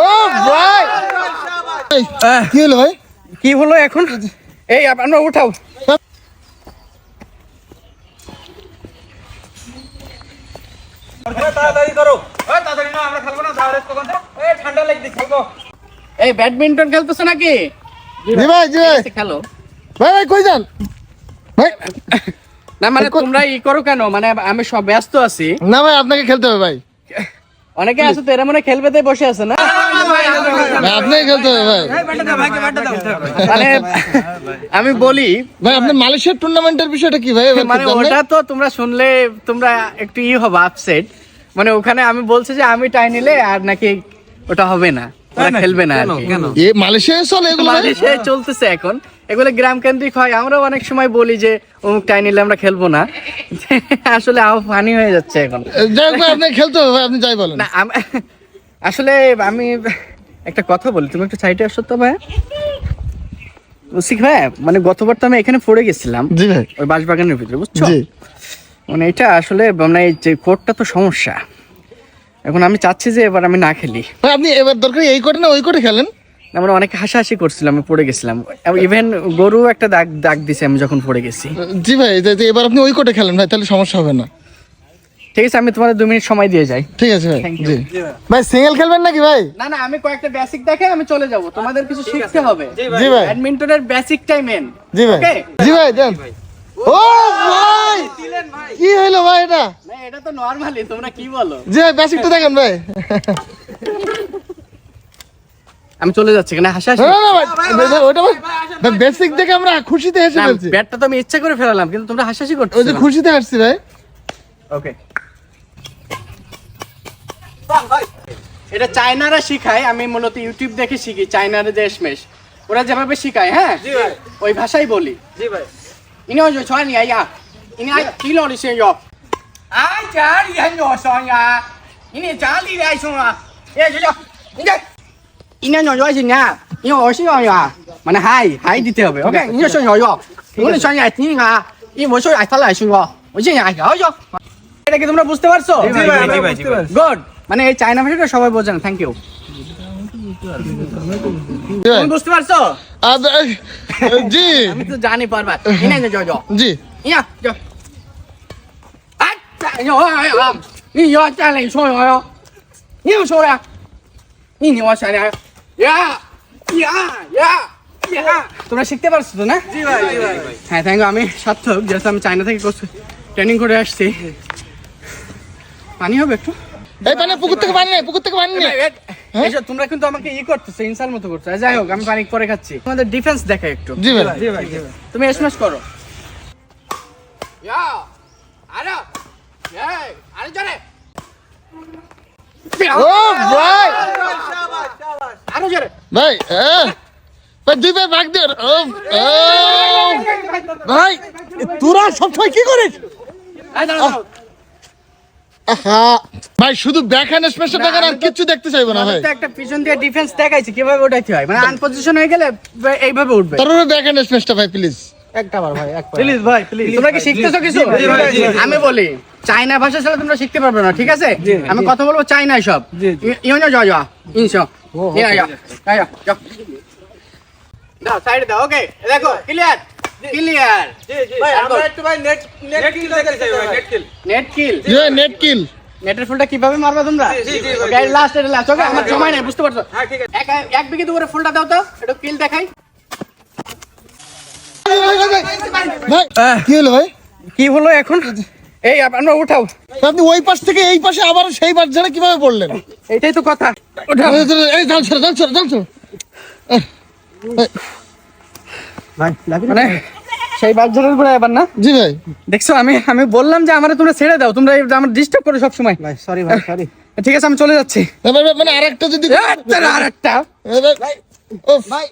ও ভাই কি হলো ভাই? কি হলো এখন? এই আমরা উঠাও। এই ব্যাডমিন্টন খেলতেছো নাকি? জি ভাই জি ভাই খেলো। ভাই ভাই কই যান ভাই? না মানে তোমরা ই করো কেন? মানে আমি সব ব্যস্ত আছি। না ভাই আপনাকে খেলতে হবে ভাই। অনেকে আছে তো এরা মনে খেলবে তাই বসে আছে না? আপনাকে খেলতে হবে ভাই। মানে আমি বলি ভাই আপনার মালয়েশিয়ার টুর্নামেন্টের বিষয়টা কি ভাই? মানে ওটা তো তোমরা শুনলে তোমরা একটু ই হবে আপসেট। মানে ওখানে আমি বলছি যে আমি টাই নিলে আর নাকি ওটা হবে না, ওরা খেলবে না। এ মালয়েশিয়ায় চলে এগুলো ভাই? মালয়েশিয়ায় চলতেছে এখন, এগুলো গ্রাম কেন্দ্রিক হয়। আমরা অনেক সময় বলি যে অমুক টাই নিলে আমরা খেলবো না, আসলে ফানি হয়ে যাচ্ছে এখন। যাই হোক ভাই আপনাকে খেলতে হবে ভাই, আপনি যাই বলেন। না আসলে আমি একটা কথা বলি, তুমি একটু সাইডে আসো তো ভাই। বুঝছি ভাই, মানে গতবার তো আমি এখানে পড়ে গেছিলাম জি ভাই ওই বাঁশবাগানের ভিতরে, বুঝছো? জি মানে এটা আসলে মানে এই যে কোর্টটা তো সমস্যা। এখন আমি চাচ্ছি যে এবার আমি না খেলি। ভাই আপনি এবার দরকার এই কোর্টে না ওই কোর্টে খেলেন। আমরা অনেক হাসাহাসি করছিলাম, আমি পড়ে গেছিলাম। ইভেন গরু একটা দাগ দিছে আমি যখন পড়ে গেছি। জি ভাই এবার আপনি ওই কোর্টে খেলেন ভাই, তাহলে সমস্যা হবে না। ঠিক আছে, আমি তোমাদের 2 মিনিট সময় দিয়ে যাই। ঠিক আছে ভাই। Thank you. জি ভাই সিঙ্গেল খেলবেন নাকি ভাই? না না, আমি কয়েকটা বেসিক দেখে আমি চলে যাব, তোমাদের কিছু শিখতে হবে। জি ভাই ব্যাডমিন্টনের বেসিকটাই মেন। জি ভাই Okay? জি ভাই দেন। ও ভাই কি হইলো ভাই এটা? না এটা তো নরমালি, তোমরা কি বলো? জি ভাই বেসিকটা দেখেন ভাই। আমি চলে যাচ্ছি, কেন হাসাহাসি? না না ভাই ওটা ভাই বেসিক দেখে আমরা খুশিতে হেসে না, ফেলছি। ব্যাটটা তো আমি ইচ্ছা করে ফেলালাম, কিন্তু তোমরা হাসাহাসি করছো। ওই যে খুশিতে হাসছি ভাই। ওকে, এটা চায়নারা শিখায়, আমি মূলত ইউটিউব দেখে শিখি। চায়নার দেশমেশ ওরা যেভাবে শিখায়, হ্যাঁ ওই ভাষাই বলি। জি ভাই। ইনি ওই ছয় নি আইয়া ইনি আই কি লরি সে ইয়ো আই জা লি হান ইয়ো সং ইয়া ইনি জা লি লাই সং আ এ জো জো ইনি ইনি ইয়ো ইয়ো সিন না ইয়ো ও সি ইয়ো ইয়া মানে হাই দিতে হবে। ওকে, ইনি সং ইয়ো ইয়ো ইনি সং ইয়া তিন আ ইনি মো সং আই তা লাই সং ইয়ো ও জিন ইয়া ইয়ো ইয়ো। এটা কি তোমরা বুঝতে পারছো? জি ভাই গুড। মানে এই চায়না ভাষাটা সবাই বোঝে না। Thank you. তুমি বুঝতে পারছো? জি আমি তো জানি পারবা। ইনি জো জো জি ইয়া জো আচ্ছা ইয়ো ইয়ো ইনি ইয়ো জা লাই সং ইয়ো ইয়ো ইনি সং ইয়া ইনি ওয়া সং ইয়া ইয়া ইয়া ইয়া। তোমরা শিখতে পারছো তো না? জি ভাই জি ভাই। হ্যাঁ থ্যাংক ইউ। আমি সার্থক, যেহেতু আমি চায়না থেকে ট্রেনিং করে আসছি। পানি হবে একটু? এই পানি পুকুর থেকে পানি নেই, পুকুর থেকে পানি নেই। এসব তোমরা কিন্তু আমাকে করতেছো, ইনসাল মতো করছো। যাই হোক, আমি পানি পরে খাচ্ছি। তোমাদের ডিফেন্স দেখাই একটু। জি ভাই তুমি এসএমএস করো। ইয়া আরে এই আরে জোরে। ও ভাই আরে জোরে ভাই ভাই দুই ভাই ভাগ দে। ও ভাই তোরা সবসময় কি করিস? এই দাঁড়াও। ভাই শুধু ব্যাক হ্যান্ড স্পেশাল দেখেন আর কিছু দেখতে চাইবো না ভাই। তো একটা পিছন দিয়ে ডিফেন্স দেখাইছি কিভাবে ওঠাইতে হয়, মানে আনপজিশন হয়ে গেলে এইভাবে উঠবে। তারপরে ব্যাক হ্যান্ড স্পেশালটা ভাই প্লিজ। একটা বার ভাই, একবার প্লিজ ভাই প্লিজ। তোমরা কি শিখতেছো কিছু? আমি বলি চায়না ভাষা ছাড়া তোমরা শিখতে পারবে না, ঠিক আছে? আমি কথা বলবো চায়নায় সব। ইয়ো যা যা ইনশো ইয়া ইয়া ইয়া যা দাও সাইড দাও। ওকে দেখো ক্লিয়ার ক্লিয়ার। ভাই আমরা একটু ভাই নেট কিল দেখতে চাই ভাই, নেট কিল। নেট কিল। জি নেট কিল। নেটের ফুলটা কিভাবে মারবা তোমরা? ওকে লাস্ট এটা লাস্ট। ওকে আমার সময় নাই, বুঝতে পারছো? হ্যাঁ ঠিক আছে। এক বিঘে উপরে ফুলটা দাও তো, একটু কিল দেখাই। ভাই কি হলো ভাই? কি হলো এখন? এই আমরা উঠাও। আপনি ওই পাশ থেকে এই পাশে আবার সেই পাশ ঝাড়ে কিভাবে পড়লেন? এটাই তো কথা। উঠাও। এই জাল ছেড়ে জাল ছেড়ে জাল ছেড়ে। মানে সেই বাচ্চাটার উপরে এবার না? জি ভাই দেখছো, আমি বললাম যে আমারে তোমরা ছেড়ে দাও, তোমরা আমার ডিস্টার্ব করো সব সময়। ভাই সরি ভাই সরি। ঠিক আছে আমি চলে যাচ্ছি। মানে আরেকটা যদি আরেকটা ভাই ও ভাই